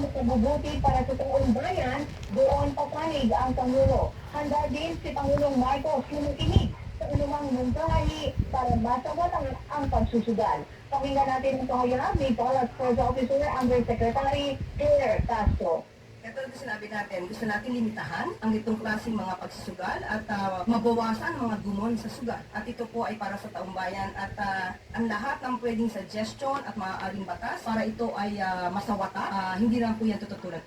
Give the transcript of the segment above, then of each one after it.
makabubuti para sa taong bayan, doon papanig ang Pangulo. Handa din si Pangulong Marcos lumakinig sa anumang mensahe para masawalan ang pagsusugal. Pakinggan natin ang pahayag ni Palace Press Officer Undersecretary Claire Castro. Ito yung sinabi natin, gusto natin limitahan ang itong klaseng mga pagsusugal at mabawasan mga gumon sa sugal. At ito po ay para sa taong bayan at ang lahat ng pwedeng suggestion at maaaring batas para ito ay masawata, hindi lang po yan tututulan.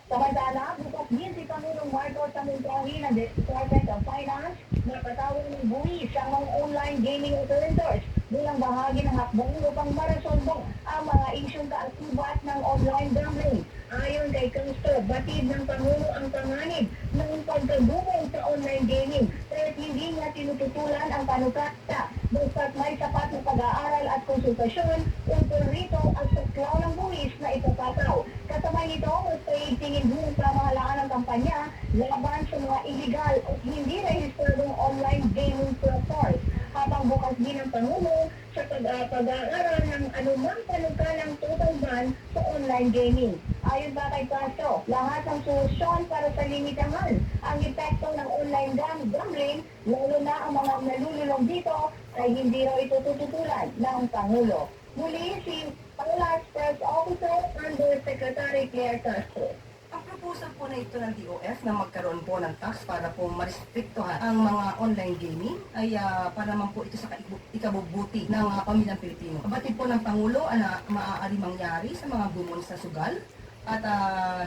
Samantala, bukas din si Pangulong Marcos sa mensahe ng Department of Finance na patawag ng buwis sa mga online gaming operators bilang bahagi ng hakbang upang marasolbong ang mga isyong kaakibat ng online gambling. Ayon kay Castro, batid ng Pangulo ang panganib ng pagkagumong sa online gaming kahit hindi niya tinututulan ang panukata basta't may sapat na pag-aaral at konsultasyon upang rito at saklaw ng buwis na ipapataw. Kasabay nito, mas paitingin din ang pamahalaan ng kampanya laban sa mga illegal at hindi rehistradong online gaming platforms. Habang bukas din ang Pangulo sa pag-aaral ng anumang panukalang total ban sa online gaming. Ayon pa kay Castro, lahat ng solusyon para sa limitahan ang epekto ng online gambling, lalo na ang mga nalululong dito, ay hindi raw ito tututulan ng Pangulo. Muli si Palace Press Officer Undersecretary Claire Castro. Ang proposal po na ito ng DOF na magkaroon po ng tax para po marestriktuhan ang mga online gaming ay para naman po ito sa ikabubuti ng pamilyang Pilipino. Batid po ng Pangulo na maaari mangyari sa mga gumon sa sugal at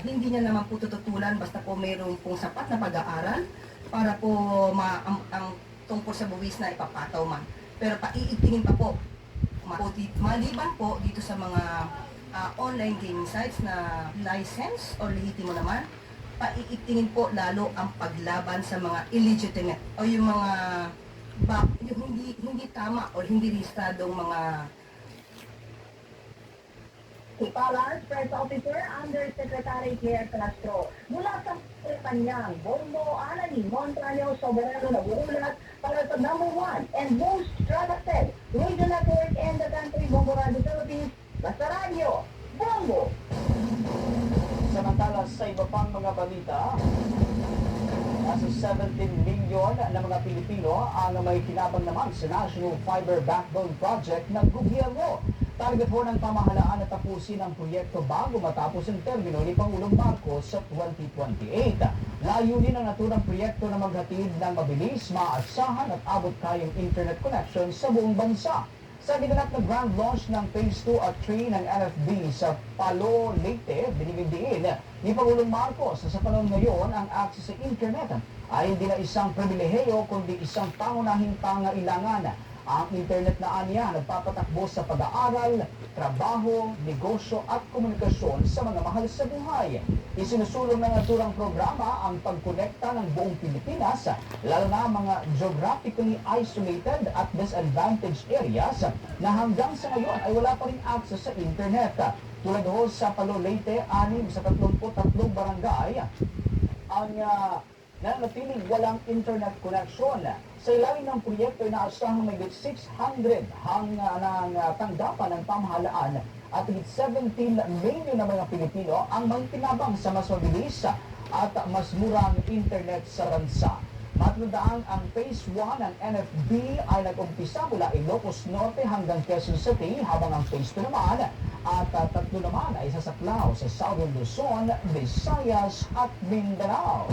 hindi niya naman po tututulan basta po mayroon pong sapat na pag-aaral para po ang tungkol sa buwis na ipapataw man. Pero paiigtingin pa po maliban po dito sa mga online gaming sites na license o lehitimo naman, paiigtingin po lalo ang paglaban sa mga illegitimate o yung mga yung hindi tama o hindi rehistradong mga. Si Palace Press Officer Undersecretary Claire Castro. Mula sa Kanyang, Bombo Alani Montaño Soberano naguulat para sa #1 and most trusted radio network in the country, Bombo Radio Philippines, Basta Radio, Bombo! Samantala sa iba pang mga balita, nasa 17 milyon na mga Pilipino ang may kinabang naman sa National Fiber Backbone Project ng gobyerno. Target po ng pamahalaan na tapusin ang proyekto bago matapos ang termino ni Pangulong Marcos sa 2028. Layunin ng naturang proyekto na maghatid ng mabilis, maaasahan at abot-kayang internet connection sa buong bansa. Sa ginanap na grand launch ng Phase 2 at 3 ng NFB sa Palo, Leyte, binibidiin ni Pangulong Marcos sa panahon ngayon ang access sa internet ay hindi na isang pribilehiyo kundi isang pangunahing pangailangan. Ang internet na anya nagpapatakbo sa pag-aaral, trabaho, negosyo at komunikasyon sa mga mahal sa buhay. Isinusulong ng naturang programa ang pagkonekta ng buong Pilipinas, lalo na mga geographically isolated at disadvantaged areas na hanggang sa ngayon ay wala pa rin access sa internet. Tulad ho sa Palo, Leyte, 6 sa 33 barangay ang nanatiling walang internet connection. Sa ilalim ng proyekto ay naasahang may 600 ng tanggapan ng pamahalaan at 17 milyon na mga Pilipino ang may kinabang sa mas mabilis at mas murang internet sa bansa. Matandaan ang Phase 1 ng NFB ay nag-umpisa mula Ilocos Norte hanggang Quezon City, habang ang Phase 2 naman at 3 naman ay sasaklaw sa Southern Luzon, Visayas at Mindanao.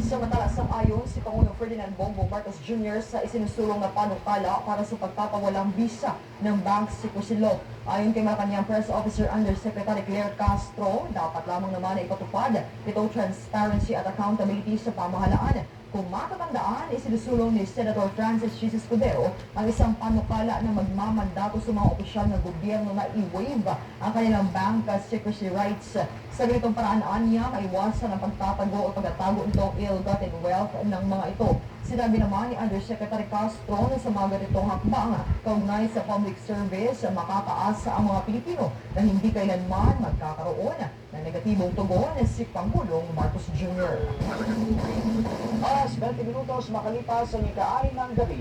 Samantala, sang-ayon si Pangulong Ferdinand Bongbong Marcos Jr. sa isinusulong na panukala para sa pagpapawalang bisa ng Bank Secrecy Law. Ayon kay Malacanang Press Officer Undersecretary Claire Castro, dapat lamang naman na ipatupad itong transparency at accountability sa pamahalaan. Kung matatandaan, isinusulong ni Senator Francis Jesus Cudero ang isang panukala na magmamandato sa mga opisyal ng gobyerno na i-waive ang kanilang bank secrecy rights. Sa ganitong paraan niya, maiwasan ang pagtatago o pagtatago nitong ill-gotten wealth ng mga ito. Sinabi naman ni Undersecretary Castro na sa mga ganitong hakbang kaugnay sa public service, makakaasa ang mga Pilipino na hindi kailanman magkakaroon ng negatibong tugon si Pangulong Marcos Jr. Alas 20 minutos makalipas ang ika-6 ng gabi.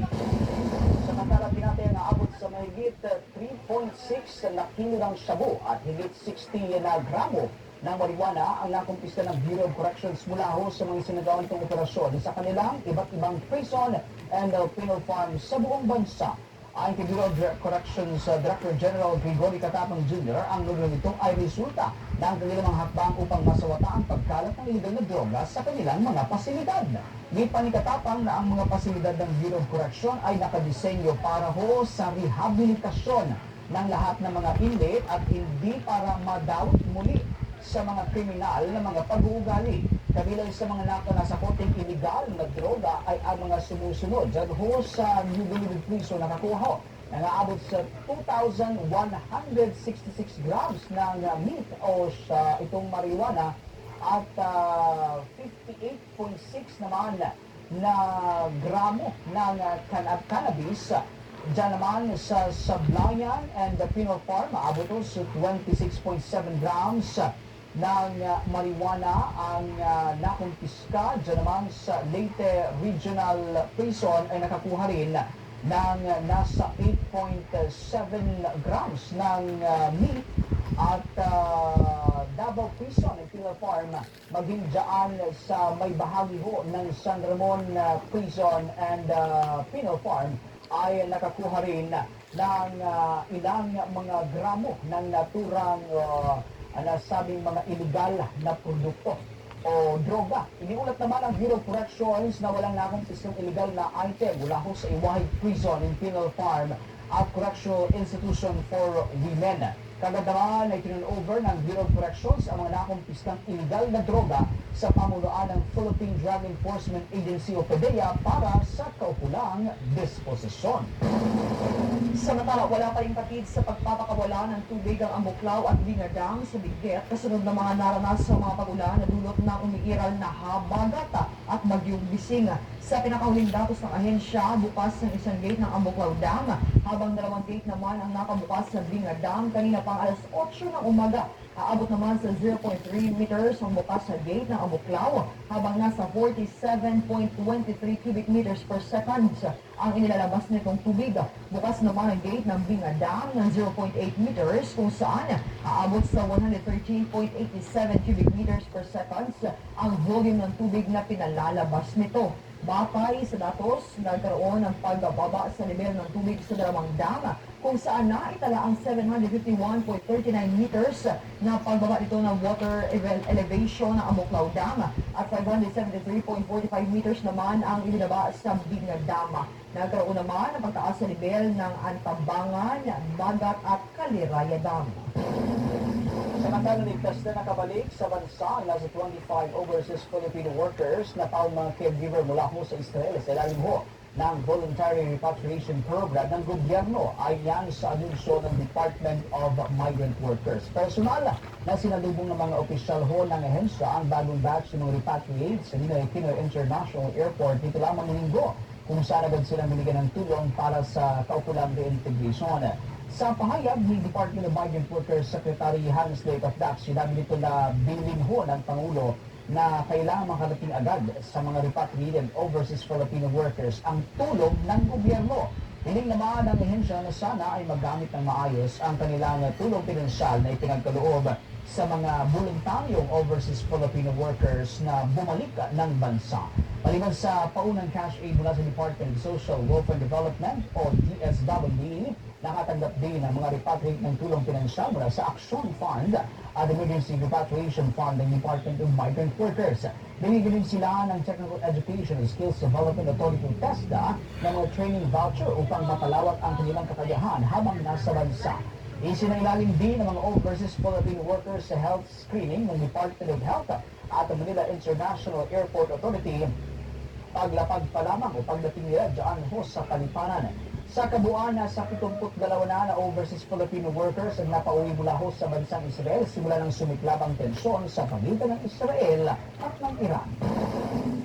Samantala, tinatayang aabot sa sa mahigit 3.6 na kilo ng shabu at higit 60 na gramo ng marijuana ang nakumpista ng Bureau of Corrections mula ho sa mga isinagawa nitong operasyon sa kanilang iba't ibang prison and penal farms sa buong bansa. Ayon kay Bureau of Corrections Director General Gregory Catapang Jr., ang numero nito ay resulta ng kanilang mga hakbang upang masawata ang pagkalat ng illegal na droga sa kanilang mga pasilidad. May panikatapang na ang mga pasilidad ng Bureau of Correction ay nakadisenyo para ho sa rehabilitasyon ng lahat ng mga inmate at hindi para madawit muli sa mga kriminal na mga pag-uugali. Kabilang sa mga nasakoting illegal na droga ay ang mga sumusunod. Diyan ho sa New Bilibid Prison nakakuha ho na naabot sa 2,166 grams ng meat o sa itong marijuana at 58.6 naman na gramo ng cannabis. Diyan naman sa Sablayan and the Penal Farm, maabot sa 26.7 grams ng marijuana ang nakumpiska. Diyan naman sa Leyte Regional Prison ay nakakuha rin ng nasa 8.7 grams ng meat at Davao Prison and Penal Farm maging dyan sa may bahagi ho ng San Ramon Prison and Penal Farm ay nakakuha rin ng ilang mga gramo ng naturang nasabing mga illegal na produkto o droga. Iniulat naman ang Bureau of Corrections na walang nakumpiskang illegal na item mula ho sa Iwahig Prison and Penal Farm at Correctional Institution for Women. Kagad naman ay over ng Bureau of Corrections ang mga nakumpiskang illegal na droga sa pamunuan ng Philippine Drug Enforcement Agency o PDEA para sa kaukulang disposisyon. Samantala, wala pa rin patid sa pagpapakawala ng tubig ang Ambuklaw at Bingadang sa Benguet kasunod ng mga naranasan mga pag-ulan na dulot ng umiiral na habagata at bagyong Bising. Sa pinakahuling datos ng ahensya, bukas ng isang gate ng Ambuklaw Dam, habang dalawang gate naman ang nakabukas sa Bingadang kanina pang alas 8 ng umaga. Aabot naman sa 0.3 meters ang bukas sa gate ng Ambuklaw, habang nasa 47.23 cubic meters per second ang inilalabas nitong tubig. Bukas naman ang gate ng Bingadang ng 0.8 meters kung saan aabot sa 113.87 cubic meters per second ang volume ng tubig na pinalalabas nito. Batay sa datos, nagkaroon ng pagbababa sa level ng tubig sa dalawang dam kung saan naitala ang 751.39 meters na pagbaba nito ng water elevation ng Ambuklaw Dam at 573.45 meters naman ang inilaba sa Bingadam. Nagkaroon naman ng pagtaas sa level ng Antambangan, Magat at Kaliraya Dam. Samantala, ligtas na nakabalik sa bansa ang nasa 25 overseas Filipino workers na taong mga caregiver mula ho sa Israel sa ilalim ho ng Voluntary Repatriation Program ng gobyerno ayan sa anunsyo ng Department of Migrant Workers. Personal na sinalubong ng mga opisyal ho ng ahensya ang bagong batch ng repatriates sa Ninoy Aquino International Airport dito lamang linggo kung saan agad silang binigyan ng tulong para sa kaukulang reintegration. Sa pahayag ni Department of Migrant Workers Secretary Hans Leitaf-Dax, sinabi nito na bilin ho ng Pangulo na kailangan makarating agad sa mga repatriated overseas Filipino workers ang tulong ng gobyerno. Hiling naman ang ahensya na sana ay magamit ng maayos ang kanilang tulong pinansyal na ipinagkaloob sa mga voluntaryong overseas Filipino workers na bumalik ng bansa. Maliban sa paunang cash aid mula sa Department of Social Welfare Development o DSWD, nakatanggap din ang mga repatriate ng tulong pinansyal mula sa Action Fund at Emergency Repatriation Fund ng Department of Migrant Workers. Binigyan din sila ng Technical Education and Skills Development Authority of TESDA ng mga training voucher upang mapalawak ang kanilang kakayahan habang nasa bansa. Isinailalim din ng mga overseas Filipino workers sa health screening ng Department of Health at ang Manila International Airport Authority paglapag pa lamang o pagdating nila dyan ho sa Kalipanan. Sa kabuuan, nasa 72 na overseas Filipino workers ang napauwi mula ho sa bansang Israel simula ng sumiklab ang tensyon sa pagitan ng Israel at ng Iran.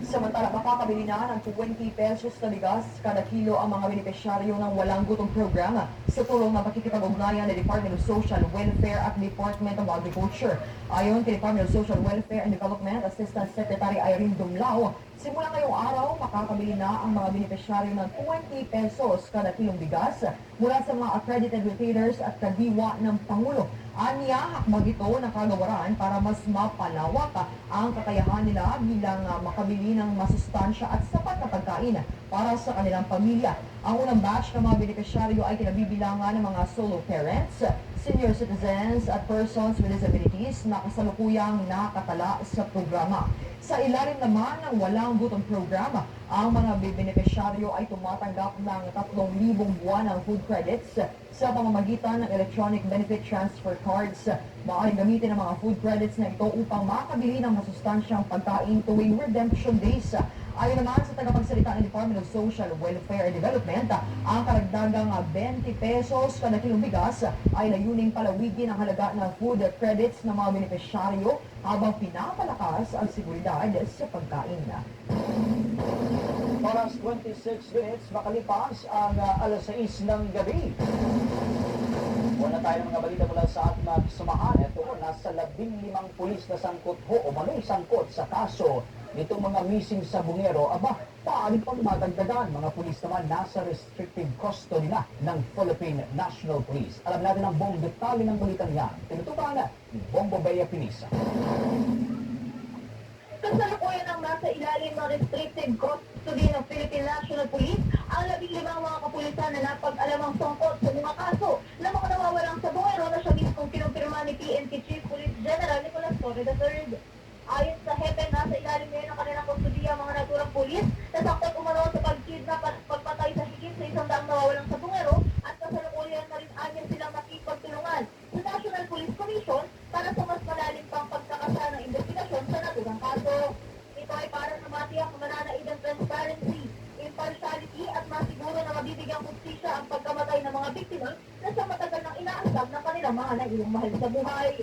Samantala, makakabili na ng 20 pesos na bigas kada kilo ang mga benepisyaryo ng Walang Gutom programa sa tulong ng pakikipag-ugnayan ng Department of Social Welfare at Department of Agriculture. Ayon kay Department of Social Welfare and Development Assistant Secretary Irene Dumlao, simula ngayong araw, makakabili na ang mga benepisyaryo ng 20 pesos kada kilong bigas mula sa mga accredited retailers at kadiwa ng Pangulo. Anya, hakbag ito ng kagawaran para mas mapalawak ang kakayahan nila bilang makabili ng masustansya at sapat na pagkain para sa kanilang pamilya. Ang unang batch ng mga benepisyaryo ay kinabibilangan ng mga solo parents, senior citizens at persons with disabilities na kasalukuyang nakatala sa programa. Sa ilalim naman ng Walang Gutom programa, ang mga benepisyaryo ay tumatanggap ng 3,000 buwan ng food credits sa pamamagitan ng electronic benefit transfer cards. Maaaring gamitin ang mga food credits na ito upang makabili ng masustansyang pagkain tuwing redemption days. Ayon naman sa tagapagsalita ng Department of Social Welfare and Development, ang karagdagang 20 pesos kada kilong bigas ay layuning palawigin ang halaga ng food credits ng mga benepisyaryo habang pinapalakas ang seguridad sa pagkain. Oras 26 minutes, makalipas ang alas 6 ng gabi. Una tayo ng mga balita mula sa ating mga kasamahan. Ito, nasa 15 pulis na sangkot ho o manoy sangkot sa kaso nitong mga missing sa Bungero. Aba, paano pang madagdagan? Mga pulis naman nasa restricted custody na ng Philippine National Police. Alam natin ang buong detalye ng balitang yan. Tinutukan ni Bombo Bea Pinisa. Kasalukuyan ang nasa ilalim ng restricted custody ng Philippine National Police ang 15 mga kapulisan na napag-alamang sangkot sa mga kaso na mga nawawalang sa Bungero na siya mismong kinumpirma ni PNP Chief Police General Nicolas Torre III. Ayon sa hepe, nasa ilalim ngayon ng kanilang kustudiya ang mga naturang pulis na sangkot umano sa pagkidnap at pagpatay sa higit sa 100 nawawalang sa Bungero at kasalukuyan na rin anya silang makipagtulungan sa National Police Commission para sa mas malalim pang pagkakasa ng investigasyon sa naturang kaso. Ito ay para na matiyak mananaid ng transparency, impartiality at masiguro na mabibigyang justisya ang pagkamatay ng mga biktima na sa matagal ng inaasam ng kanilang mga nailang mahal sa buhay.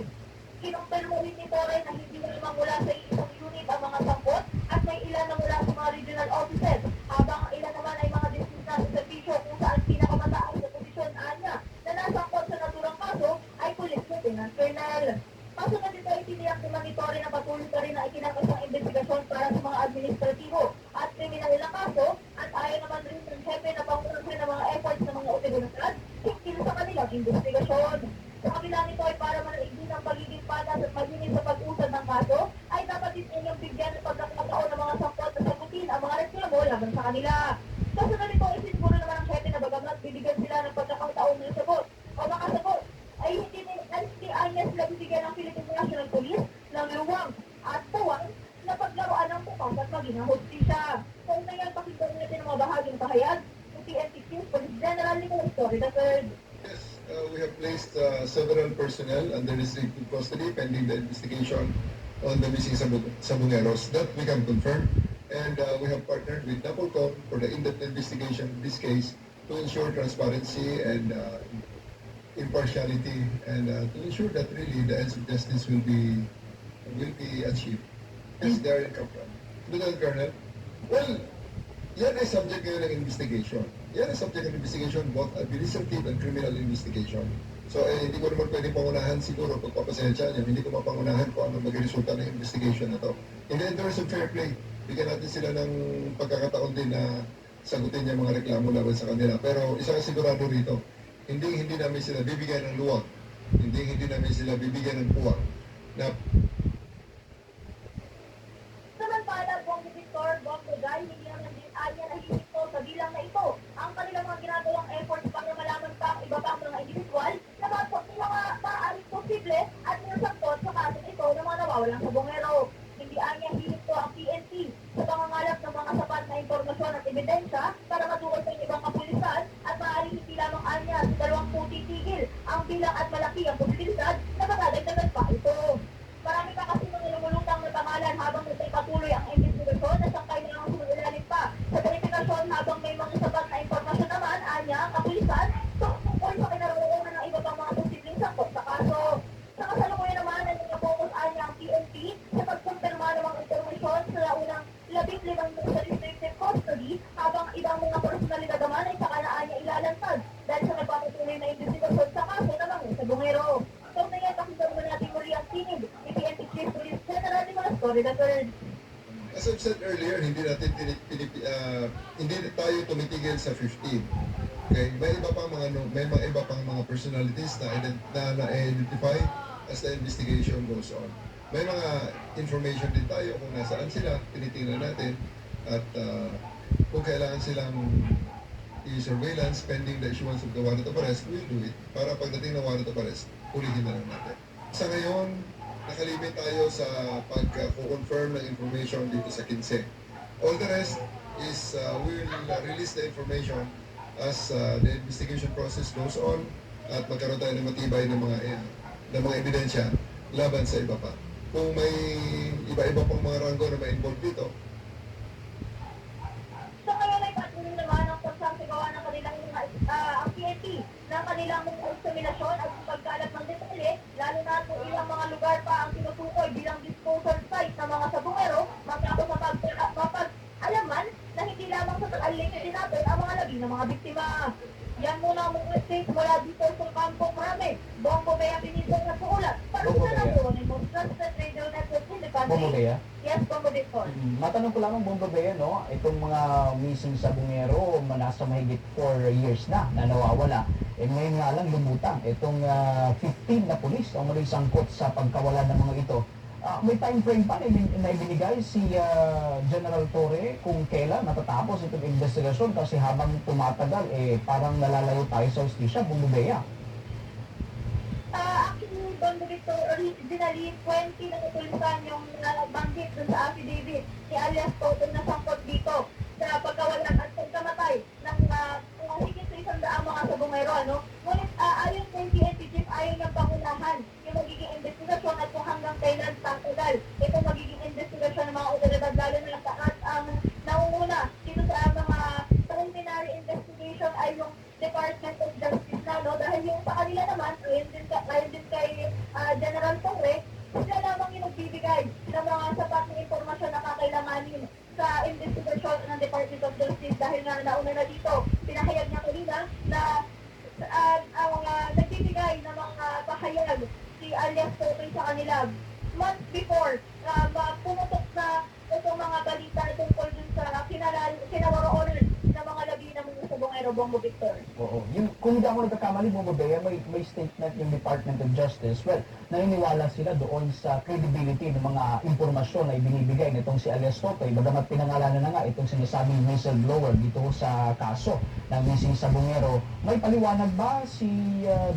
Kinumpirmo rin ni Torre na hindi lamang mula sa isang unit ang mga sangkot at may ilan na mula sa mga regional offices, habang ang ilan naman ay mga district na servisyo kung saan pinakamataas sa posisyon anya na nasangkot sa naturang kaso ay Police Lieutenant Colonel. Kasunod dito ay tiniyak naman ni Torre na patuloy pa rin na ikinakas ang investigasyon para sa mga administratibo at kriminal na kaso at ayon naman rin ng hepe na pangunahan ng mga efforts ng mga otoridad hinggil sa kanilang investigasyon. Sa kabila nito ay para manaig din ang pagiging patas at malinis sa pag-usad ng kaso, ay dapat din nilang bigyan ng pagkakataon ng mga sangkot na sagutin ang mga reklamo laban sa kanila. Kasunod nito ay siniguro naman ang hepe na bagamat bibigyan sila ng pagkakataon ng sagot o makasagot, ay hindi anya sila bibigyan ng Philippine National Police ng luwang at puwang na paglaruan ng pukas at maging ang hustisya. Kung ngayon pakinggan natin ang mga bahagi ng pahayag ng PNP Chief Police General Nicolas Torre III. Yes, we have placed several personnel under restricted custody pending the investigation on the missing Sabongeros. That we can confirm. And we have partnered with NAPOLCOM for the in-depth investigation of this case to ensure transparency and impartiality and to ensure that really the ends of justice will be achieved. Yes, they are in control. Lieutenant Colonel, well, yan ay subject ngayon ng investigation. Yan ay subject ng investigation, both administrative and criminal investigation. So, hindi ko naman pwede pangunahan siguro pagpapasensya niya. Hindi ko mapangunahan kung ano maging resulta ng investigation na to. In the interest of fair play, bigyan natin sila ng pagkakataon din na sagutin niya mga reklamo laban sa kanila. Pero isa sigurado rito, hindi namin sila bibigyan ng luwag. Hindi namin sila bibigyan ng puwag. Na Samantala, Bongo Victor, Bongo Guy, hindi naman din anya na hinito sa bilang na ito ang kanilang mga ginagawang efforts para malaman pa ang iba pang mga individual na mga maaaring posible at nasangkot sa kaso ito ng mga nawawalang sa Bungero. Hindi anya hinito ang PNP sa pangangalap ng mga sapat na impormasyon at ebidensya para matulog sa ibang kapulisan at maaaring hindi lamang anya sa dalawang titigil ang bilang at malaki ang posibilidad na magdadagdagan pa ito. Marami pa kasi mga lumulutang na pangalan habang patuloy ang investigasyon na sangkay na ang sumulalim pa. Sa verifikasyon habang may mga sapat na impormasyon naman, anya sorry, the third. As I've said earlier, hindi tayo tumitigil sa 15. Okay? May iba pang mga personalities na na-identify as the investigation goes on. May mga information din tayo kung nasaan sila, tinitingnan natin, at kung kailangan silang i-surveillance pending the issuance of the warrant of arrest, we'll do it. Para pagdating ng warrant of arrest, ulitin na lang natin. Sa ngayon, nakalimit tayo sa pag-confirm ng information dito sa 15. All the rest is we will release the information as the investigation process goes on at magkaroon tayo ng matibay ng mga ebidensya laban sa iba pa. Kung may iba-iba pang mga ranggo na ma-involve dito, So ngayon ay patuloy naman ang pagsasagawa ng kanilang mga ang PNP ng kanilang mga eksaminasyon at pagkalat ng detalye, lalo na kung ilang mga lugar pa ang tinutukoy bilang disposal site ng mga sabungero, matapos mapag-alaman na hindi lamang sa Tagal-Leyte din natin ang mga labi ng mga biktima. Yan muna ang mga update mula dito sa Campo Crame, Bongo Bea, Pinizong at Sukulat. Para Bongo sa Bea. nabuo ng most trusted radio network in the country. Bongo Bea? Yes, Bongo Victor. Matanong ko lamang, Bongo Bea, no? Itong mga missing sabungero, nasa mahigit 4 years na nawawala. Ngayon nga lang lumutang. Itong 15 na pulis ang muling sangkot sa pagkawala ng mga ito. May time frame pa na ibinigay si General Torre kung kailan natatapos itong investigasyon kasi habang tumatagal, parang nalalayo tayo sa hustisya, Bongo Bea. Actually, Bongo Victor, originally 20 na kapulisan yung banggit dun sa affidavit si alias Toto na sangkot dito sa pagkawalan at pagkamatay ng higit sa 100 mga sabungero, ano? Ngunit ayon kay PNP Chief, ayaw niyang pangunahan yung magiging investigasyon at kung hanggang kailan tatagal ito magiging investigasyon ng mga otoridad, lalo na at ang naunguna dito sa mga preliminary investigation ay yung Department of Justice na, no? Dahil yung sa kanila naman, ayon din kay General Torre, sila lamang yung nagbibigay ng mga sapat na impormasyon na kakailanganin sa investigasyon ng Department of Justice dahil nga nauna na dito, pinahayag niya kanina na ang nagbibigay ng mga pahayag si alias Totoy sa kanila months before pumutok na itong mga balita tungkol dun sa kinawaroonan ng mga labi ng mga sabongero, Bongo Victor. Oo. Kung hindi ako nagkakamali, Bongo Bea, may statement yung Department of Justice. Well, naniniwala sila doon sa credibility ng mga impormasyon na ibinibigay nitong si alias Totoy. Bagamat pinangalanan na nga itong sinasabing whistleblower dito sa kaso ng missing sabongero. May paliwanag ba si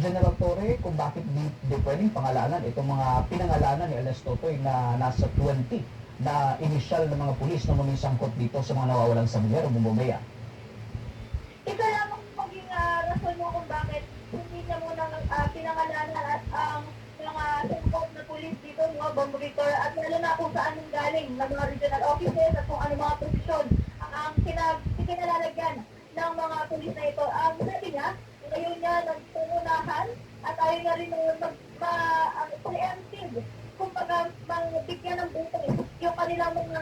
General Torre kung bakit di pwedeng pangalanan itong mga pinangalanan ni alias Totoy na nasa 20 na initial ng mga pulis na mumisangkot dito sa mga nawawalang sabongero, Bongo Bea? Ito lamang maging rason mo kung bakit hindi niya muna pinangalanan at ang mga sangkot na pulis dito, Bongo Victor, at lalo na kung saan yung galing ng mga regional offices at kung ano mga posisyon ang kinalalagyan ng mga pulis na ito. Sabi niya, ngayon niya nagtungunahan at ayaw niya rin preemptive, kumbaga bigyan ng buto yung kanilang mga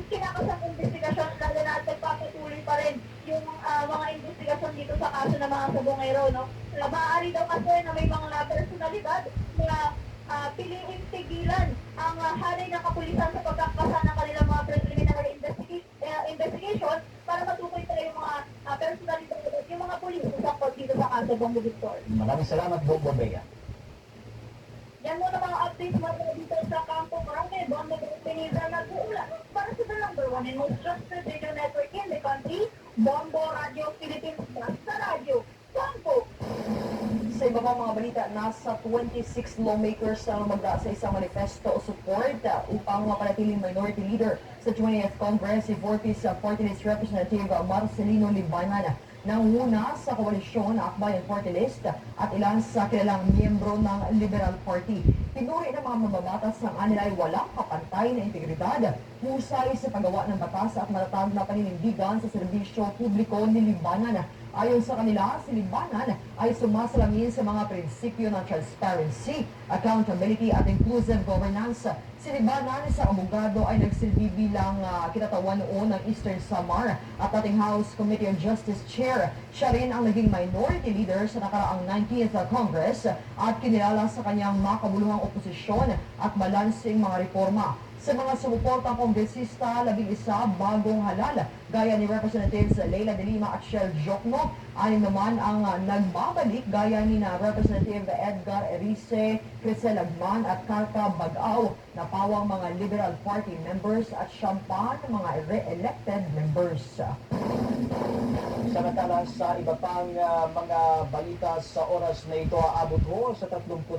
kinakasang investigasyon, lalo na at nagpapatuloy pa rin yung mga investigasyon dito sa kaso ng mga sabongero, no? Maaari daw kasi na may mga personalidad na piliin tigilan ang hanay ng kapulisan sa pagkakasa ng kanilang mga preliminary investigation para matukoy tayo yung mga personalidad, yung mga pulis sa dito sa kaso, Bongo Victor. Maraming salamat, Bongo Bea. Yan muna mga updates mga dito sa Campo Crame, Bongo Pinizong at Sukulat. Para sa the number one and most trusted radio network in the country, Bongo Radio Philippines, sa radyo, Campo. Sa iba pang mga balita, nasa 26 lawmakers ang magda sa isang manifesto o support upang mapanatiling minority leader sa 20th Congress, si Fortis Party List Representative Marcelino Libanan. Nanguna sa koalisyon na Akbayan Party List at ilan sa kilalang miyembro ng Liberal Party. Pinuri ng mga mambabatas ng kanila ay walang kapantay na integridad, husay sa paggawa ng batas at matatag na paninindigan sa serbisyo publiko ni Libanan. Ayon sa kanila, si Libanan ay sumasalamin sa mga prinsipyo ng transparency, accountability at inclusive governance. Si Libanan, isang abogado, ay nagsilbi bilang kinatawan noon ng Eastern Samar at dating House Committee on Justice Chair. Siya rin ang naging minority leader sa nakaraang 19th Congress at kinilala sa kanyang makabuluhang oposisyon at balansing mga reforma. Sa mga sumuportang kongresista, 11 bagong halal, gaya ni Representatives Leila de Lima at Shel Jokno. 6 naman ang nagbabalik, gaya ni na Representative Edgar Erice, Crisel Agman at Carta Bagao, na pawang mga Liberal Party members at 7 mga re-elected members. Samantala sa iba pang mga balita sa oras na ito, aabot ho sa 39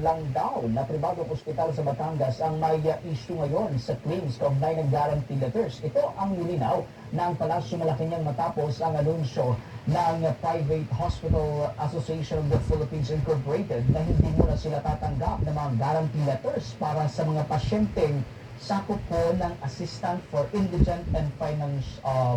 lang daw na pribadong ospital sa Batangas ang may issue ngayon sa claims kaugnay ng guarantee letters. Ito ang nilinaw ng Palasyo Malacanang matapos ang anunsyo ng Private Hospital Association of the Philippines Incorporated na hindi muna sila tatanggap ng mga guarantee letters para sa mga pasyenteng sakop po ng Assistance for Indigent and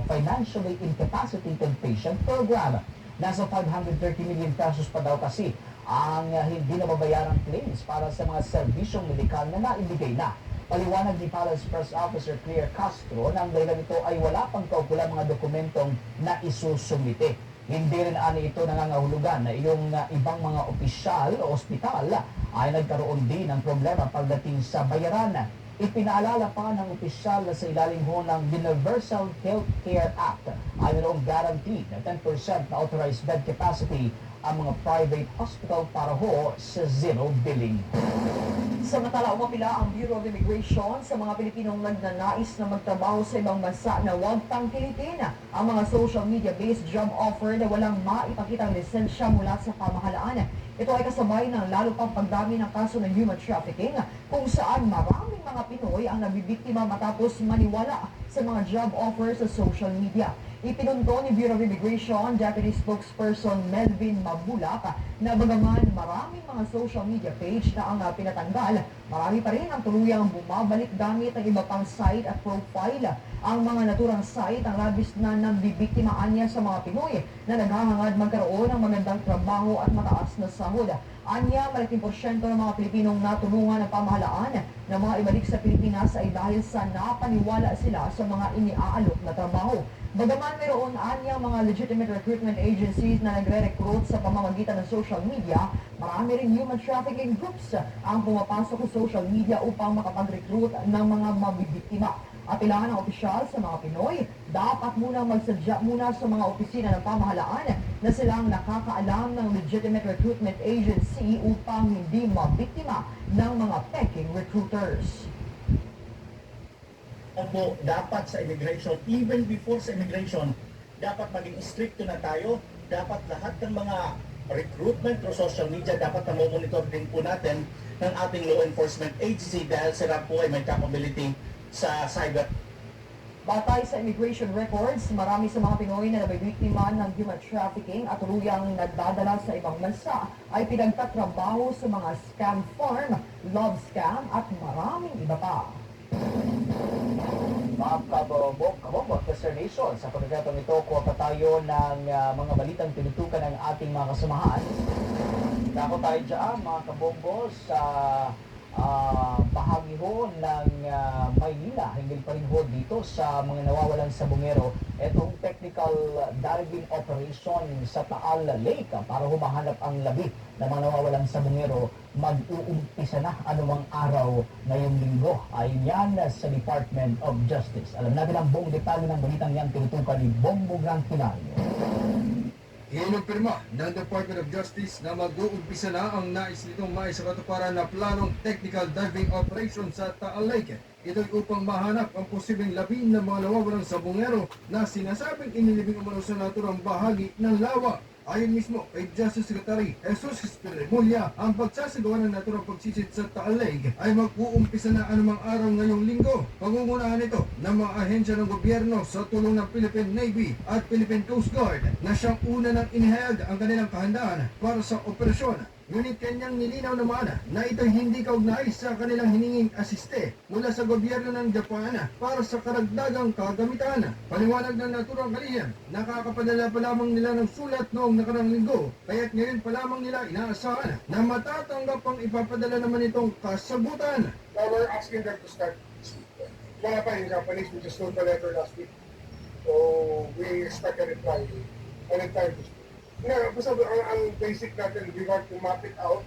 Financially Incapacitated Patient Program. Nasa 530 million pesos pa daw kasi ang hindi nababayarang claims para sa mga serbisyong medikal na naibigay na. Paliwanag ni Palace Press Officer Claire Castro na ang dahilan nito ay wala pang kaukulang mga dokumentong na isusumite. Hindi rin ani ito nangangahulugan na yung ibang mga opisyal o ospital ay nagkaroon din ng problema pagdating sa bayaran. Ipinaalala pa ng opisyal na sa ilalim ho ng Universal Health Care Act ay mayroong guaranteed na 10% na authorized bed capacity ang mga private hospital para ho sa zero billing. Samantala, umapila ang Bureau of Immigration sa mga Pilipinong nagnanais na magtrabaho sa ibang bansa na huwag tangkilikin ang mga social media-based job offer na walang maipakitang lisensya mula sa pamahalaan. Ito ay kasabay ng lalo pang pagdami ng kaso ng human trafficking kung saan maraming mga Pinoy ang nabibiktima matapos maniwala sa mga job offer sa social media. Ipinunto ni Bureau of Immigration Deputy Spokesperson Melvin Mabulak na bagaman maraming mga social media page na ang pinatanggal, marami pa rin ang tuluyang bumabalik gamit ang iba pang site at profile. Ang mga naturang site ang labis na nambibiktimaan niya sa mga Pinoy na naghahangad magkaroon ng magandang trabaho at mataas na sahod. Anya, malaking porsyento ng mga Pilipinong natulungan ng pamahalaan na mga ibalik sa Pilipinas ay dahil sa napaniwala sila sa mga iniaalok na trabaho. Bagaman mayroon anya mga legitimate recruitment agencies na nagre-recruit sa pamamagitan ng social media, marami rin human trafficking groups ang pumapasok sa social media upang makapag-recruit ng mga mabibiktima. Apilahan ng opisyal sa mga Pinoy, dapat munang magsadya muna sa mga opisina ng pamahalaan na silang nakakaalam ng legitimate recruitment agency upang hindi mabiktima ng mga peking recruiters. Po, dapat sa immigration, even before sa immigration, dapat maging stricto na tayo. Dapat lahat ng mga recruitment through social media, dapat na monitor din po natin ng ating law enforcement agency dahil sila po ay may capability sa cyber. Batay sa immigration records, marami sa mga Pinoy na nabibiktima ng human trafficking at tuluyang nagdadala sa ibang bansa ay pinagtatrabaho sa mga scam farm, love scam at maraming iba pa. Mga kabobok, Mr. Nation, sa pagkakataon ito, kuha pa tayo ng mga balitang tinutukan ng ating mga kasamahan. Dako tayo dyan, mga kabombo, sa bahagi ho ng Maynila, hinggil pa rin ho dito sa mga nawawalang sabungero. Itong technical diving operation sa Taal Lake para humahanap ang labi ng mga nawawalang sabungero mag-uumpisa na anumang araw ngayong linggo. Ayon yan sa Department of Justice. Alam natin ang buong detalye ng balitang yan tinutukan ni Bombo Gran Pilario. Inumpirma ng Department of Justice na mag-uumpisa na ang nais nitong maisakatuparan na planong technical diving operation sa Taal Lake. Ito'y upang mahanap ang posibleng labi ng mga nawawalang sabungero na sinasabing inilibing umano sa naturang bahagi ng lawa. Ayon mismo kay Justice Secretary Jesus Espirimulla, ang pagsasagawa ng naturang pagsisid sa Taal Lake ay mag-uumpisa na anumang araw ngayong linggo. Pangungunahan ito ng mga ahensya ng gobyerno sa tulong ng Philippine Navy at Philippine Coast Guard na siyang una nang inihayag ang kanilang kahandaan para sa operasyon. Ngunit kanyang nilinaw naman na ito'y hindi kaugnay sa kanilang hininging asiste mula sa gobyerno ng Japan para sa karagdagang kagamitan. Paliwanag ng naturang kalihim, nakakapadala pa lamang nila ng sulat noong nakarang linggo, kaya't ngayon pa lamang nila inaasahan na matatanggap ang ipapadala naman itong kasagutan. Now we're asking them to start this week. Wala pa yung Japanese, we just wrote the letter last week. So we expect a reply anytime this week. Basta ang basic natin, we want to map it out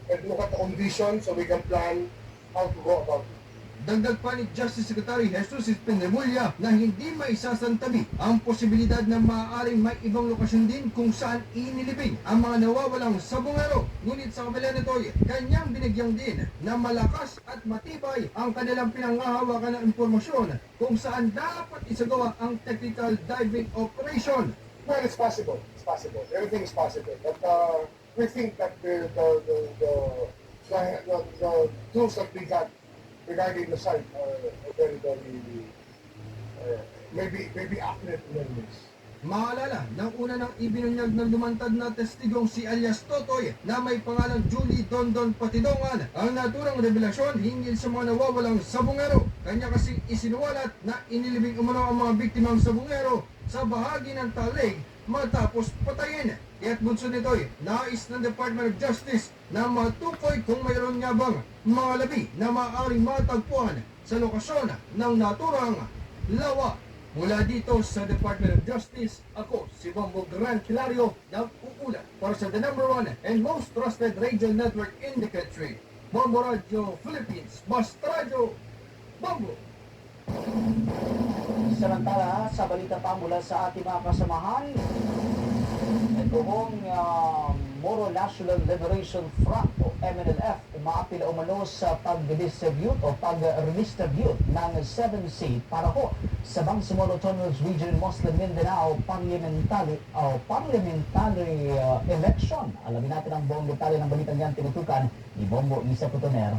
and look at the conditions so we can plan how to go about it. Dagdag pa ni Justice Secretary Jesus Espindemulla na hindi maisasantabi ang posibilidad na maaaring may ibang lokasyon din kung saan inilibing ang mga nawawalang sabongero. Ngunit sa kabila nito, kanyang binigyang din na malakas at matibay ang kanilang pinanghahawakan ng impormasyon kung saan dapat isagawa ang technical diving operation. Well, it's possible. It's possible. Everything is possible. But we think that the tools that we got regarding the site are very, maybe accurate in many ways. Maalala, nang una nang ibinunyag ng lumantad na testigong si alias Totoy na may pangalang Julie Dondon Patidongan ang naturang revelasyon hinggil sa mga nawawalang sabongero. Kanya kasing isinuwalat na inilibing umano ang mga biktimang sabongero sa bahagi ng talig matapos patayin. Kaya't bunso nito'y nais ng Department of Justice na matukoy kung mayroon nga bang mga labi na maaaring matagpuan sa lokasyon ng naturang lawa. Mula dito sa Department of Justice, ako si Bombo Gran Hilario ng uulat para sa the #1 and most trusted radio network in the country, Bombo Radio Philippines. Basta Radio Bombo! Samantala, sa balita pa mula sa ating mga kasamahan, ito hong Moro National Liberation Front o MNLF umaapil umano sa pag-distribute o pag-redistribute ng 7 seat para ho sa Bangsamoro Autonomous Region Muslim Mindanao parliamentary election. Alamin natin ang buong detalye ng balitang yan tinutukan ni Bombo Isa Putoner.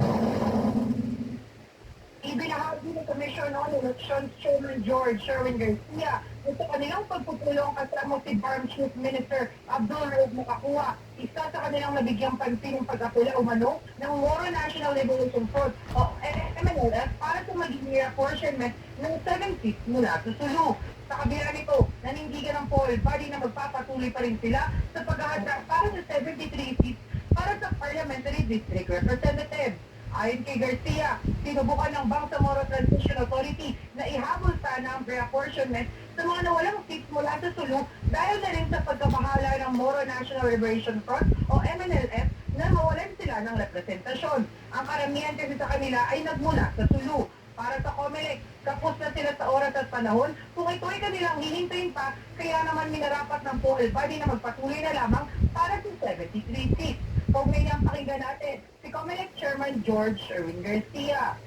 Ibinahagi ng Commission on Elections Chairman George Sherwin Garcia sa kanilang pagpupulong kasama si Farm Chief Minister Abdul Rauf Makakuha. Isa sa kanilang nabigyang pansin ng pag-apula umano ng Moro National Liberation Front o MNLF para sa magiging apportionment ng 7 seats mula sa Sulu. Sa kabila nito, nanindigan ng poll body na magpapatuloy pa rin sila sa paghahanda para sa 73 seats para sa Parliamentary District Representative. Ayon kay Garcia, sinubukan ng Bangsamoro Transition Authority na ihabol sana ang pre-apportionment sa mga nawalang seats mula sa Sulu dahil na rin sa pagkabahala ng Moro National Liberation Front o MNLF na mawalan sila ng representasyon. Ang karamihan kasi sa kanila ay nagmula sa Sulu. Para sa COMELEC, kapos na sila sa oras at panahon kung ito'y kanilang hihintayin pa, kaya naman minarapat ng poll body na magpatuloy na lamang para sa 73 seats. Kung may niyang pakinggan natin, si COMELEC Chairman George Sherwin Garcia.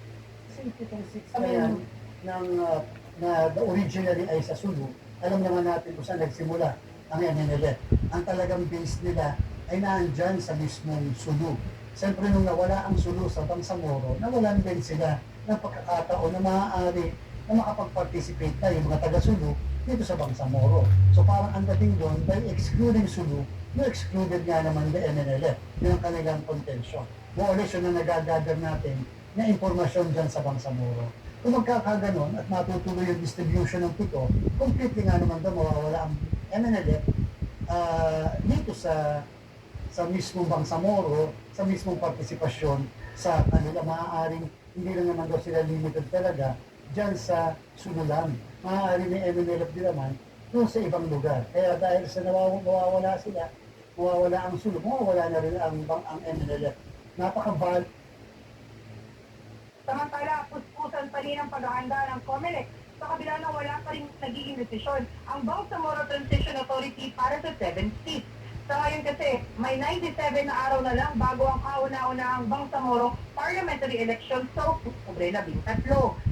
Since itong 6 na yan, na originally ay sa Sulu, alam naman natin kung saan nagsimula ang MNLF. Ang talagang base nila ay naandyan sa mismong Sulu. Siyempre nung nawala ang Sulu sa Bangsamoro, nawalan din sila ng pagkakataon na maaari na makapag-participate tayo mga taga-Sulu dito sa Bangsamoro. So parang ang dating doon, by excluding Sulu, na-excluded nga naman the MNLF. Yun ang kanilang contention. More or less yun ang nagagather natin na impormasyon dyan sa Bangsamoro. Kung magkakaganon at matutuloy yung distribution ng pito, completely nga naman daw mawawala ang MNLF dito sa mismong Bangsamoro, sa mismong partisipasyon sa kanila. Maaaring hindi lang naman daw sila limited talaga dyan sa Sululan. Maaaring may MNLF din naman doon sa ibang lugar. Kaya dahil sa nawawala sila, mawawala ang Sulu, mawawala na rin ang MNLF. Napaka-val. Samantala, puspusan pa rin ang paghahanda ng COMELEC sa kabila na wala pa rin nagiging desisyon ang Bangsamoro Transition Authority para sa 7 seats. Sa ngayon kasi, may 97 na araw na lang bago ang kauna-unahang Bangsamoro parliamentary election sa Oktubre 13.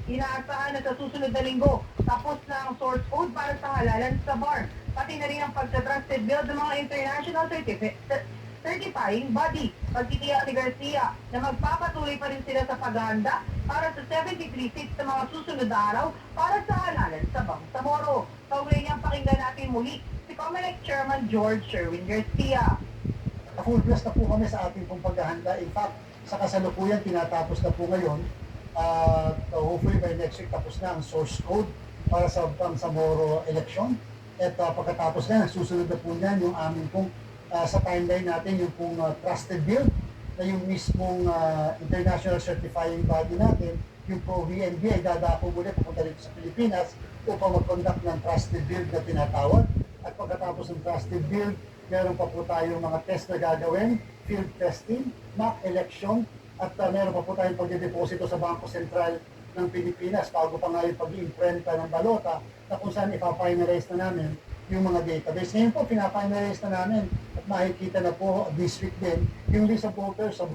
Inaasahan na sa susunod na linggo, tapos na ang source code para sa halalan sa BAR, pati na rin ang pagsa-trusted build ng mga international certifying body. Pagtitiyak ni Garcia na magpapatuloy pa rin sila sa paghahanda para sa 73 seats sa mga susunod na araw para sa halalan sa Bangsamoro. Kaugnay niyang pakinggan natin muli si COMELEC Chairman George Sherwin Garcia. Full blast na po kami sa ating pong paghahanda. In fact, sa kasalukuyan, tinatapos na po ngayon. Hopefully by next week, tapos na ang source code para sa Bangsamoro election. At pagkatapos na, susunod na po niyan yung aming pong sa timeline natin, yung pong trusted build na yung mismong international certifying body natin, yung ProVNB ay dadako muli pupunta dito sa Pilipinas upang mag-conduct ng trusted build na tinatawag. At pagkatapos ng trusted build, meron pa po tayong mga test na gagawin, field testing, mock election, at meron pa po tayong pagdedeposito sa Bangko Sentral ng Pilipinas bago pa nga yung pag-imprenta ng balota na kung saan ipa-finalize na namin yung mga database. Ngayon po, pina-finalize na namin at makikita na po this week din yung list of voters sa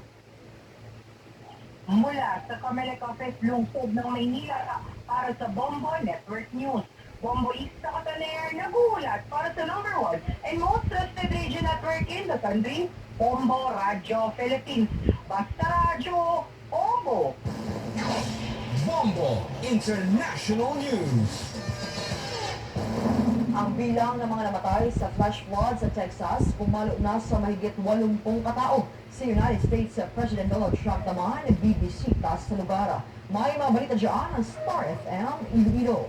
Mula sa Comelec Office, lungsod ng Maynila, para sa Bombo Network News. Bombo East sa Cotaner, nagulat para sa number 1 and most trusted radio network in the country, Bombo Radio Philippines. Basta Radio, Bombo! Bombo International News. Ang bilang ng mga namatay sa flash flood sa Texas pumalo na sa mahigit 80 katao. Si United States President Donald Trump naman, bibisita sa lugar. May mga balita dyan ang Star FM Iloilo.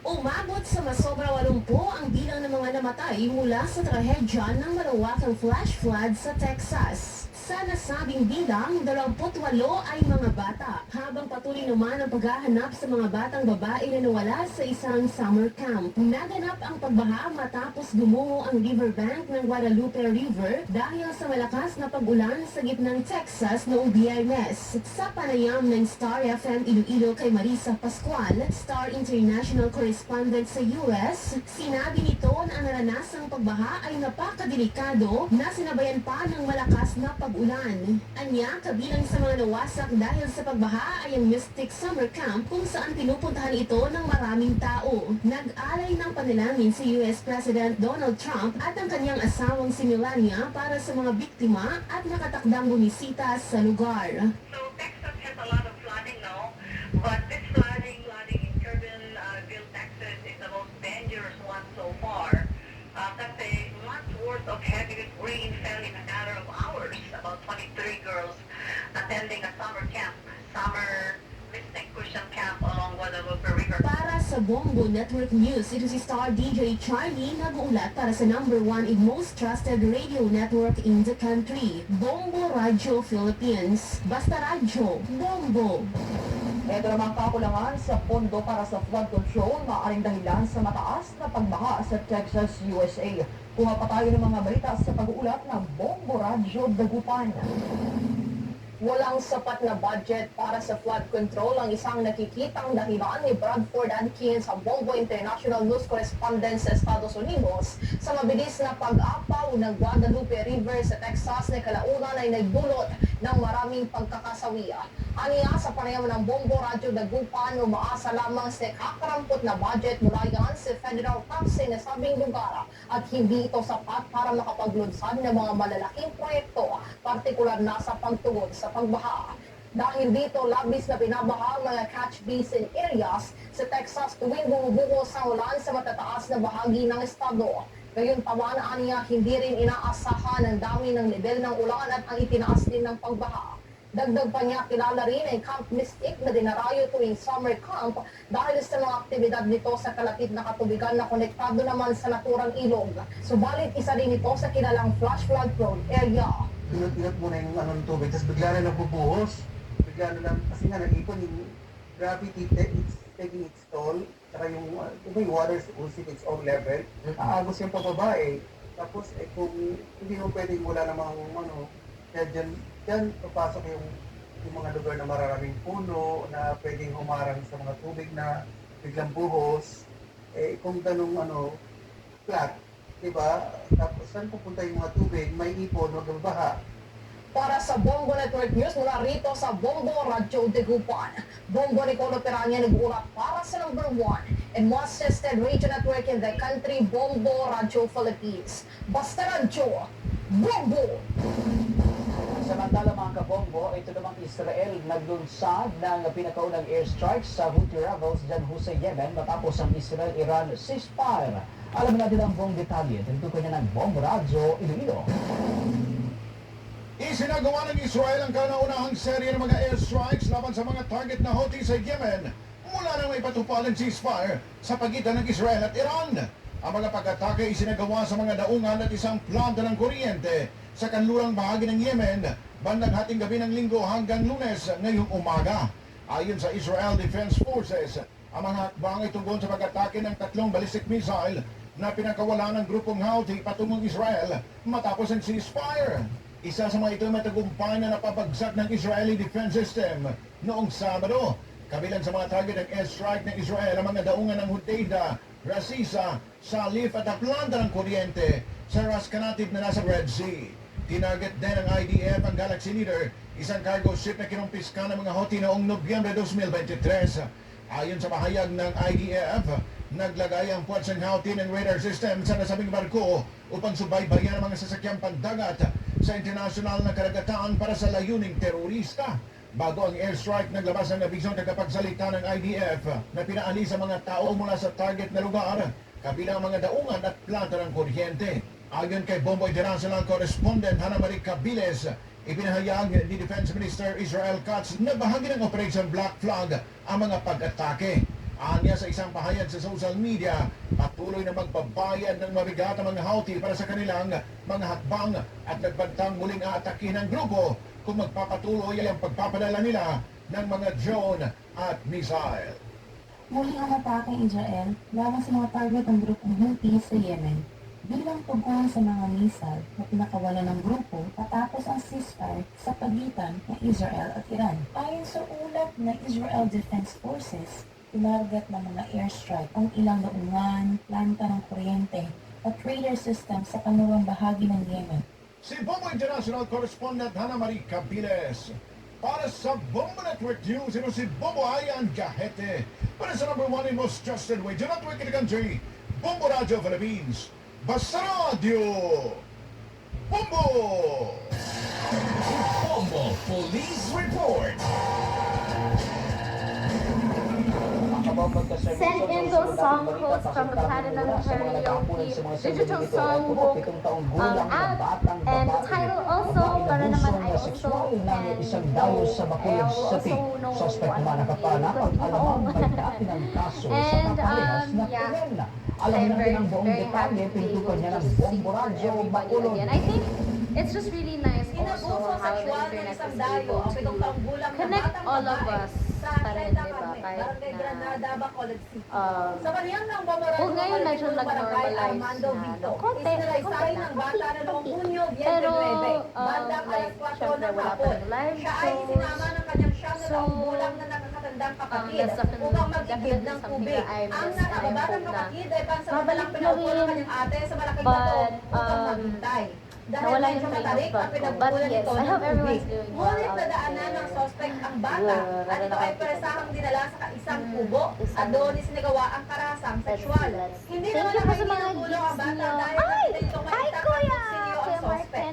Umabot sa masobra 80 ang bilang ng mga namatay mula sa trahedya ng malawakang flash flood sa Texas. Sa nasabing bilang, 28 ay mga bata, habang patuloy naman ang paghahanap sa mga batang babae na nawala sa isang summer camp. Naganap ang pagbaha matapos gumungo ang riverbank ng Guadalupe River dahil sa malakas na pag-ulan sa gitnang Texas noong Biyernes. Sa panayam ng Star FM Iloilo kay Marisa Pascual, Star International Correspondent sa US, sinabi nito na ang naranasang pagbaha ay napakadelikado na sinabayan pa ng malakas na pag-ulan. Anya, kabilang sa mga nawasak dahil sa pagbaha ay ang Mystic Summer Camp kung saan pinupuntahan ito ng maraming tao. Nag-alay ng panalangin si US President Donald Trump at ang kanyang asawang si Melania para sa mga biktima at nakatakdang bumisita sa lugar. So Texas has a lot of flooding now, but this flooding in Turbinville, Texas is the most dangerous one so far. Kasi months worth of heavy rain fell in a matter of hours. About 23 girls attending a summer Mystic Christian camp along Guadalupe River. Para sa Bombo Network News, ito si Star DJ Charlie nag-uulat para sa number 1 and most trusted radio network in the country, Bombo Radio Philippines. Basta radyo, Bombo! Ito namang kakulangan sa pondo para sa flood control, maaaring dahilan sa mataas na pagbaha sa Texas, USA. Kuha pa tayo ng mga balita sa pag-uulat ng Bombo Radio Dagupan. Walang sapat na budget para sa flood control ang isang nakikitang dahilan ni Bradford Adkins sa Bombo International News Correspondent sa Estados Unidos sa mabilis na pag-apaw ng Guadalupe River sa Texas na kalaunan ay nagdulot ng maraming pagkakasawiya. Aniya sa panayam ng Bombo Radio Dagupan, umaasa lamang sa kakarampot na budget mula yan sa federal tax na sabing lugar at hindi ito sapat para makapaglunsad ng mga malalaking proyekto, partikular na sa pagtugon sa pagbaha. Dahil dito, labis na binabaha ang mga catch basin areas sa Texas tuwing bumubuhos ang ulan sa matataas na bahagi ng estado. Gayunpaman, aniya, hindi rin inaasahan ang dami ng level ng ulan at ang itinaas din ng pagbaha. Dagdag pa niya, kilala rin ang Camp Mystic na dinarayo tuwing summer camp dahil sa mga aktibidad nito sa kalapit na katubigan na konektado naman sa naturang ilog. Subalit isa din ito sa kilalang flash flood prone area. Inot-inot muna yung ng tubig, tapos bigla na nagbubuhos. Bigla na lang, kasi nga nag-ipon yung gravity, it's taking its toll. Saka yung water will sit its own level. Aagos yung pababa eh. Tapos kung hindi mo pwedeng wala namang kaya dyan papasok yung mga lugar na maraming puno na pwedeng humarang sa mga tubig na biglang buhos. Kung ganung flat, diba? Tapos saan pupunta yung mga tubig? May ipon, magbabaha. Para sa Bombo Network News mula rito sa Bombo Radio Dagupan, Bombo Nicolo Piranya nag-ulat para sa number 1 and most trusted radio network in the country, Bombo Radio Philippines. Basta radyo, Bombo! Samantala mga kabombo, ito namang Israel naglunsad ng pinakaunang airstrikes sa Houthi rebels dyan sa Yemen matapos ang Israel-Iran ceasefire. Alam natin ang buong detalye. Tagtukoy niya ng Bombo Radio Iloilo. Isinagawa ng Israel ang kauna-unahang serye ng mga airstrikes laban sa mga target na Houthi sa Yemen mula nang may patupad ng ceasefire sa pagitan ng Israel at Iran. Ang mga pag-atake isinagawa sa mga daungan at isang planta ng kuryente sa kanlurang bahagi ng Yemen bandang hating gabi ng Linggo hanggang Lunes ngayong umaga. Ayon sa Israel Defense Forces, ang mga hakbang ay tugon sa pag-atake ng 3 ballistic missile na pinakawala ng grupong Houthi patungong Israel matapos ang ceasefire. Isa sa mga ito ay matagumpay na napabagsak ng Israeli defense system noong Sabado. Kabilang sa mga target ng airstrike ng Israel ang mga daungan ng Hodeida, Rasisa, Salif at Atlanta ng kuryente sa Ras Kanatib na nasa Red Sea. Tinarget din ng IDF ang Galaxy Leader, isang cargo ship na kinumpiska ng mga Houthi noong Nobyembre 2023. Ayon sa pahayag ng IDF, naglagay ang puwersang Houthi ng radar system sa nasabing barko upang subaybayan ang mga sasakyang pandagat sa internasyonal na karagatan para sa layuning terorista. Bago ang airstrike, naglabas ang abisong tagapagsalita ng IDF na pinaalis ang mga tao mula sa target na lugar, kabilang mga daungan at planta ng kuryente. Ayon kay Bombo International Correspondent Hannah Marie Cabiles, ipinahayag ni Defense Minister Israel Katz na bahagi ng Operation Black Flag ang mga pag-atake. Anya sa isang pahayag sa social media, patuloy na magbabayad ng mabigat ang mga Houthi para sa kanilang mga hakbang at nagbantang muling aatakin ng grupo kung magpapatuloy ang pagpapadala nila ng mga drone at missile. Muli ang atake ng Israel laban sa mga target ng grupong Houthi sa Yemen bilang tugon sa mga missile na pinakawalan ng grupo patapos ang ceasefire sa pagitan ng Israel at Iran. Ayon sa ulat ng Israel Defense Forces, tinarget ng mga airstrike ang ilang daungan, planta ng kuryente at radar system sa kanuwang bahagi ng Yemen. Si Bombo International Correspondent Hannah Marie Cabiles. Para sa Bombo Network News, ito si Bombo Ayan Gahete. Para sa number 1 and most trusted radio network in the country, Bombo Radio Philippines. Basta Radio! Bombo! Bombo Police Report. Send in those song codes from the Platinum Karaoke digital songbook app and the title also para naman ay also and also know yeah, I'm very happy to be able to sing for everybody again. I think it's just really nice also how the internet is able to connect all of us. Parang diba, kahit na kung ngayon medyo nag-normalize na konti, pero like, syempre wala pa ng live shows, so that's definitely something that I miss and I hope na mabalik gawin, but nawala yung Facebook ko. But yes, I hope everyone's doing well out there. ng suspect ang bata at ito ay presahang dinala sa isang kubo at doon isinagawa ang karasang sexual. Hindi naman na may tinutulong ang bata dahil ito may itakot ang suspect.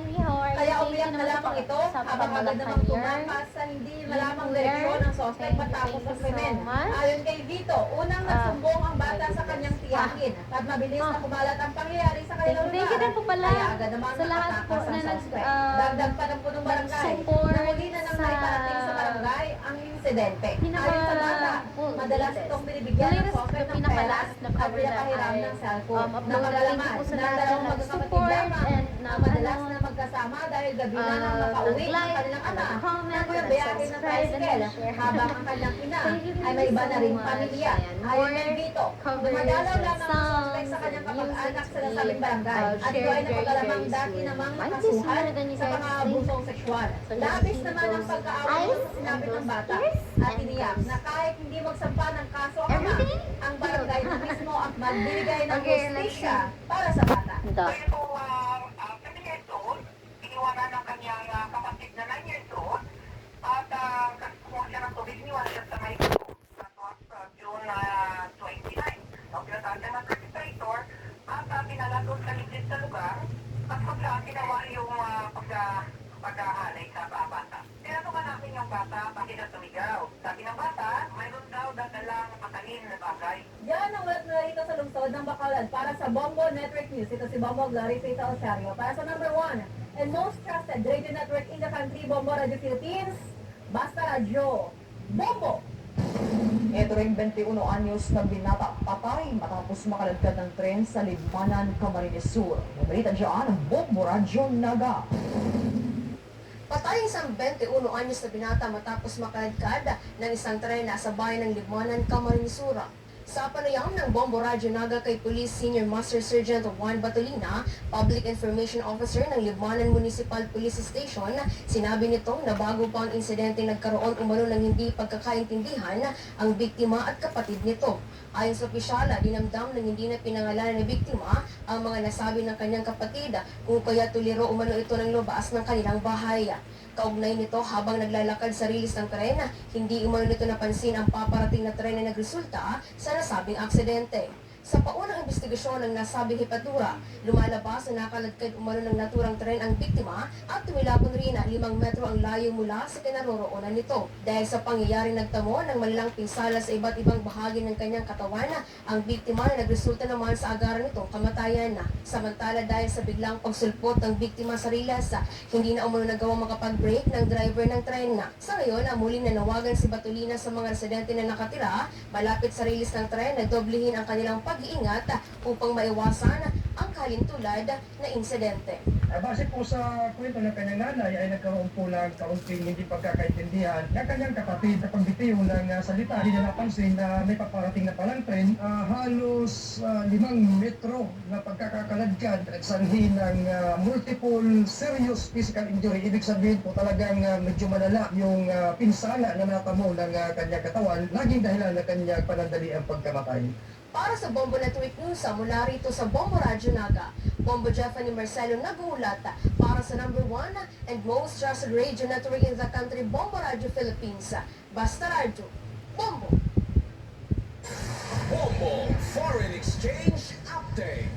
Kaya umiyak na lamang ito habang agad namang tumakas sa hindi malamang direksyon ng suspect matapos ang krimen. Ayon kay Vito, unang nagsumbong ang bata sa kanyang tiyahin at mabilis na kumalat ang pangyayari sa kanilang lugar. Kaya agad naman nakatakas ang suspect. Dagdag pa ng punong barangay na huli na nang naiparating sa barangay ang insidente. Ayon sa bata, madalas itong binibigyan ng suspect ng pera at pinapahiram ng cellphone na magalaman na dalawang magkakapatid lamang na madalas na magkasama dahil gabi na nang makauwi ang kanilang ama na bumabiyahe ng tricycle habang ang kanilang ina ay may iba na ring pamilya. Ayon kay Vito, dumadalaw lamang ang suspect sa kanyang kapag-anak sa nasabing barangay at ito ay napagalamang dati namang nakasuhan sa mga abusong sexual. Labis naman ang pagkaaway sa sinabi ng bata at iniyak na kahit hindi magsampa ng kaso ang ama, ang barangay na mismo ang magbibigay ng justisya para sa bata. Iniwanan ng kanyang kapatid na 9 years old at kumuha siya ng tubig, iniwanan siya sa may that was June 29. Pinatahan siya ng perpetrator at pinalagot sa ligid sa lugar at pagka ginawa yung pagkahalay sa bata. Tinatungan namin yung bata, bakit na tumigaw. Sabi ng bata, mayroon daw dadalang patalim na bagay. Yan ang ulat na rito sa lungsod ng Bacolod para sa Bombo Network News. Ito si Bombo Glory Fatal Osario. Para sa number 1 and most trusted radio network in the country, Bombo Radio Philippines, Basta Radio, Bombo! Ito rin 21 anyos na binata patay matapos makaladkad ng tren sa Libmanan, Camarines Sur. Nabalita dyan ang Bombo Radio Naga. Patay isang 21 anyos na binata matapos makaladkad ng isang tren sa bayan ng Libmanan, Camarines Sur. Sa panayam ng Bombo Radyo Naga kay Police Senior Master Sergeant Juan Batolina, Public Information Officer ng Libmanan Municipal Police Station, sinabi nito na bago pa ang insidente nagkaroon umano ng hindi pagkakaintindihan ang biktima at kapatid nito. Ayon sa opisyala, dinamdam ng hindi na pinangalanan na biktima ang mga nasabi ng kanyang kapatid kung kaya tuliro umano ito ng lubas ng kanilang bahay. Kaugnay nito, habang naglalakad sa rilis ng tren, hindi umano nito napansin ang paparating na tren na nagresulta sa nasabing aksidente. Sa paunang investigasyon ng nasabing hipatura, lumalabas na nakaladkad umano ng naturang tren ang biktima at tumilapon rin na 5 metro ang layo mula sa kinaroroonan nito. Dahil sa pangyayari nagtamo ng malalang pinsala sa iba't ibang bahagi ng kanyang katawan, ang biktima na nagresulta naman sa agaran nitong kamatayan. Samantala dahil sa biglang pagsulpot ng biktima sa rilas, hindi na umano nagawang makapag-brake ng driver ng tren. Sa ngayon, muling nanawagan si Batolina sa mga residente na nakatira malapit sa rilis ng tren na doblehin ang kanilang pag-iingat upang maiwasan ang kalintulad na insidente. Base po sa kwento ng kanyang nanay ay nagkaroon po ng kaunting hindi pagkakaintindihan ng kanyang kapatid sa pagbitiw ng salita. Hindi na napansin na may paparating na palang tren, halos 5 metro na pagkakakaladkad at sanhi ng multiple serious physical injury. Ibig sabihin po talagang medyo malala yung pinsala na natamo ng kanyang katawan, naging dahilan na kanyang panandali ang pagkamatay. Para sa Bombo Network News, mula rito sa Bombo Radyo Naga, Bombo Jeffany Marcelo nag-uulat para sa #1 and most trusted radio network in the country, Bombo Radyo Philippines. Basta Radyo, Bombo! Bombo Foreign Exchange Update.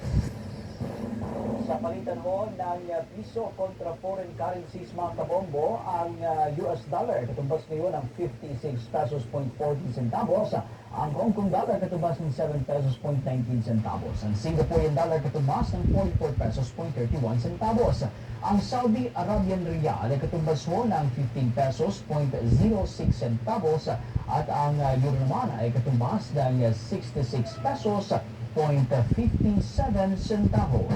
Sa palitan ho ng piso kontra foreign currencies mga kabombo, ang US dollar katumbas ngayon ng 56 pesos point 14 centavos. Ang Hong Kong dollar katumbas ng 7 pesos point 19 centavos. Ang Singaporean dollar katumbas ng 44 pesos point 31 centavos. Ang Saudi Arabian Riyal ay katumbas ho ng 15 pesos point 06 centavos. At ang euro naman ay katumbas ng 66 pesos point 57 centavos.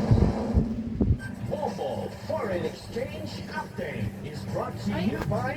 Bombo Foreign Exchange Update is brought to you by